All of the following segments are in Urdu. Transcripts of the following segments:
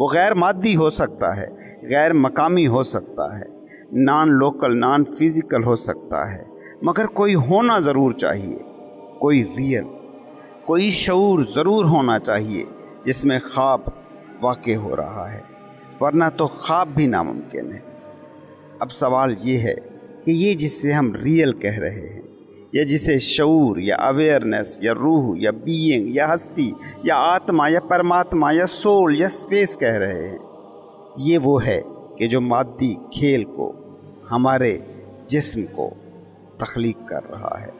وہ غیر مادی ہو سکتا ہے، غیر مقامی ہو سکتا ہے، نان لوکل، نان فزیکل ہو سکتا ہے، مگر کوئی ہونا ضرور چاہیے، کوئی ریئل، کوئی شعور ضرور ہونا چاہیے جس میں خواب واقع ہو رہا ہے، ورنہ تو خواب بھی ناممکن ہے۔ اب سوال یہ ہے کہ یہ جس سے ہم ریئل کہہ رہے ہیں، یا جسے شعور یا اویئرنیس یا روح یا بینگ یا ہستی یا آتما یا پرماتما یا سول یا اسپیس کہہ رہے ہیں، یہ وہ ہے کہ جو مادی کھیل کو، ہمارے جسم کو تخلیق کر رہا ہے،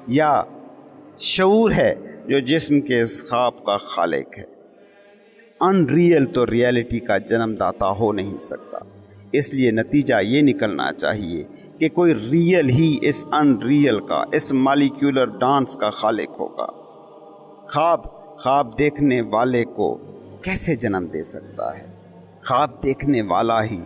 یا شعور ہے جو جسم کے اس خواب کا خالق ہے۔ ان ریئل تو ریئلٹی کا جنم داتا ہو نہیں سکتا، اس لیے نتیجہ یہ نکلنا چاہیے کہ کوئی real he us in real کا، اس مالیکیولر ڈانس کا خالق ہوگا۔ خواب دیکھنے والے کو کیسے جنم دے سکتا ہے؟ خواب دیکھنے والا ہی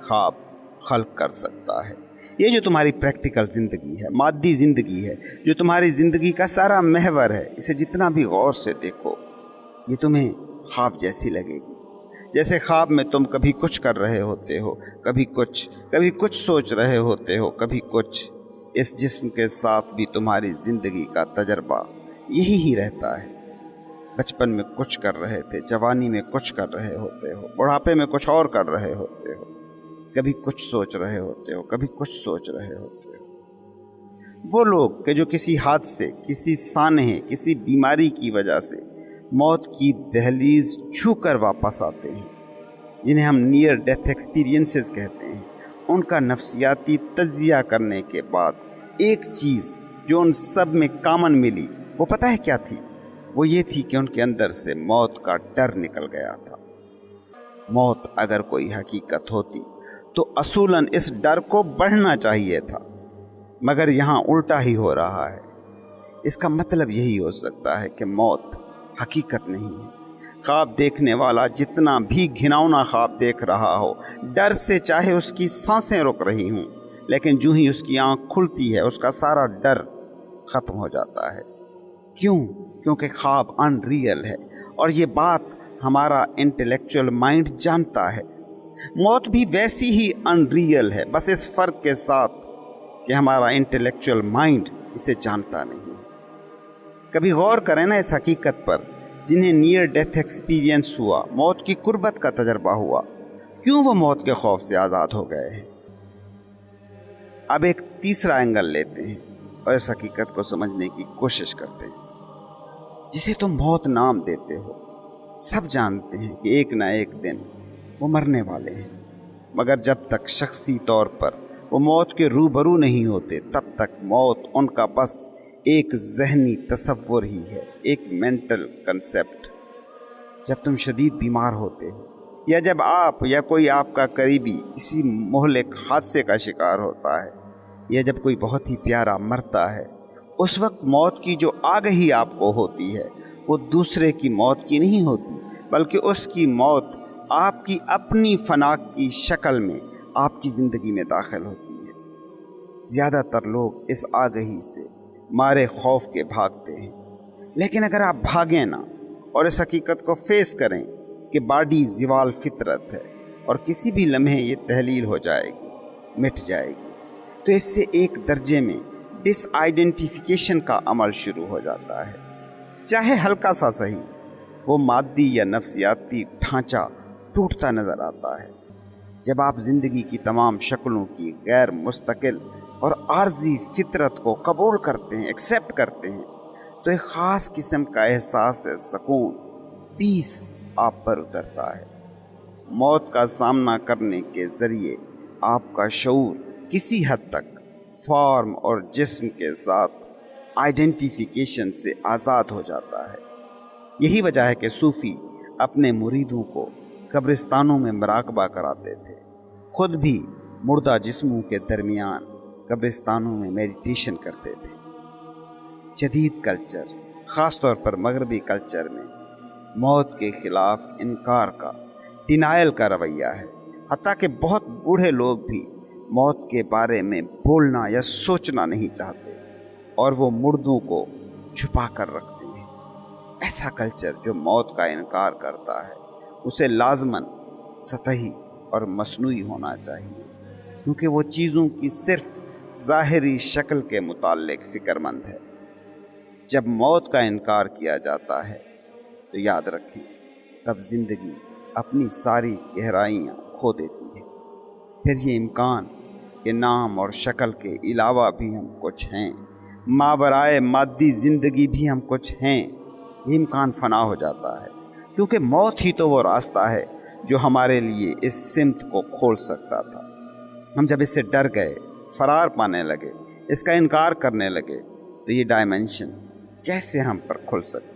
خواب خلق کر سکتا ہے۔ یہ جو تمہاری پریکٹیکل زندگی ہے، مادی زندگی ہے، جو تمہاری زندگی کا سارا محور ہے، اسے جتنا بھی غور سے دیکھو، یہ تمہیں خواب جیسی لگے گی۔ جیسے خواب میں تم کبھی کچھ کر رہے ہوتے ہو، کبھی کچھ سوچ رہے ہوتے ہو، کبھی کچھ۔ اس جسم کے ساتھ بھی تمہاری زندگی کا تجربہ یہی ہی رہتا ہے۔ بچپن میں کچھ کر رہے تھے، جوانی میں کچھ کر رہے ہوتے ہو، بڑھاپے میں کچھ اور کر رہے ہوتے ہو، کبھی کچھ سوچ رہے ہوتے ہو، کبھی کچھ سوچ رہے ہوتے ہو۔ وہ لوگ کہ جو کسی حادثے، کسی سانحے، کسی بیماری کی وجہ سے موت کی دہلیز چھو کر واپس آتے ہیں، جنہیں ہم نیئر ڈیتھ ایکسپیرینسز کہتے ہیں، ان کا نفسیاتی تجزیہ کرنے کے بعد ایک چیز جو ان سب میں کامن ملی، وہ پتہ ہے کیا تھی؟ وہ یہ تھی کہ ان کے اندر سے موت کا ڈر نکل گیا تھا۔ موت اگر کوئی حقیقت ہوتی تو اصولاً اس ڈر کو بڑھنا چاہیے تھا، مگر یہاں الٹا ہی ہو رہا ہے۔ اس کا مطلب یہی ہو سکتا ہے کہ موت حقیقت نہیں ہے۔ خواب دیکھنے والا جتنا بھی گھناؤنا خواب دیکھ رہا ہو، ڈر سے چاہے اس کی سانسیں رک رہی ہوں، لیکن جو ہی اس کی آنکھ کھلتی ہے اس کا سارا ڈر ختم ہو جاتا ہے۔ کیوں؟ کیونکہ خواب ان ریئل ہے، اور یہ بات ہمارا انٹلیکچوئل مائنڈ جانتا ہے۔ موت بھی ویسی ہی ان ریئل ہے، بس اس فرق کے ساتھ کہ ہمارا انٹلیکچوئل مائنڈ اسے جانتا نہیں ہے۔ کبھی غور کریں نا اس حقیقت پر، جنہیں نیئر ڈیتھ ایکسپیرینس ہوا، موت کی قربت کا تجربہ ہوا، کیوں وہ موت کے خوف سے آزاد ہو گئے ہیں؟ اب ایک تیسرا اینگل لیتے ہیں اور اس حقیقت کو سمجھنے کی کوشش کرتے ہیں۔ جسے تم موت نام دیتے ہو، سب جانتے ہیں کہ ایک نہ ایک دن وہ مرنے والے ہیں، مگر جب تک شخصی طور پر وہ موت کے روبرو نہیں ہوتے، تب تک موت ان کا بس ایک ذہنی تصور ہی ہے، ایک مینٹل کنسیپٹ۔ جب تم شدید بیمار ہوتے ہو، یا جب آپ یا کوئی آپ کا قریبی کسی مہلک حادثے کا شکار ہوتا ہے، یا جب کوئی بہت ہی پیارا مرتا ہے، اس وقت موت کی جو آگہی آپ کو ہوتی ہے، وہ دوسرے کی موت کی نہیں ہوتی، بلکہ اس کی موت آپ کی اپنی فنا کی شکل میں آپ کی زندگی میں داخل ہوتی ہے۔ زیادہ تر لوگ اس آگہی سے مارے خوف کے بھاگتے ہیں، لیکن اگر آپ بھاگیں نہ اور اس حقیقت کو فیس کریں کہ باڈی زوال فطرت ہے اور کسی بھی لمحے یہ تحلیل ہو جائے گی، مٹ جائے گی، تو اس سے ایک درجے میں ڈس آئیڈینٹیفیکیشن کا عمل شروع ہو جاتا ہے، چاہے ہلکا سا صحیح۔ وہ مادی یا نفسیاتی ڈھانچہ ٹوٹتا نظر آتا ہے جب آپ زندگی کی تمام شکلوں کی غیر مستقل اور عارضی فطرت کو قبول کرتے ہیں، ایکسیپٹ کرتے ہیں، تو ایک خاص قسم کا احساس سکون، پیس آپ پر اترتا ہے۔ موت کا سامنا کرنے کے ذریعے آپ کا شعور کسی حد تک فارم اور جسم کے ساتھ آئیڈینٹیفیکیشن سے آزاد ہو جاتا ہے۔ یہی وجہ ہے کہ صوفی اپنے مریدوں کو قبرستانوں میں مراقبہ کراتے تھے، خود بھی مردہ جسموں کے درمیان قبرستانوں میں میڈیٹیشن کرتے تھے۔ جدید کلچر، خاص طور پر مغربی کلچر میں موت کے خلاف انکار کا، ڈینائل کا رویہ ہے، حتیٰ کہ بہت بوڑھے لوگ بھی موت کے بارے میں بولنا یا سوچنا نہیں چاہتے، اور وہ مردوں کو چھپا کر رکھتے ہیں۔ ایسا کلچر جو موت کا انکار کرتا ہے، اسے لازماً سطحی اور مصنوعی ہونا چاہیے، کیونکہ وہ چیزوں کی صرف ظاہری شکل کے متعلق فکر مند ہے۔ جب موت کا انکار کیا جاتا ہے تو یاد رکھیں تب زندگی اپنی ساری گہرائیاں کھو دیتی ہے۔ پھر یہ امکان کہ نام اور شکل کے علاوہ بھی ہم کچھ ہیں، ماورائے مادی زندگی بھی ہم کچھ ہیں، یہ امکان فنا ہو جاتا ہے، کیونکہ موت ہی تو وہ راستہ ہے جو ہمارے لیے اس سمت کو کھول سکتا تھا۔ ہم جب اس سے ڈر گئے، فرار پانے لگے، اس کا انکار کرنے لگے، تو یہ ڈائمنشن کیسے ہم پر کھل سکتی؟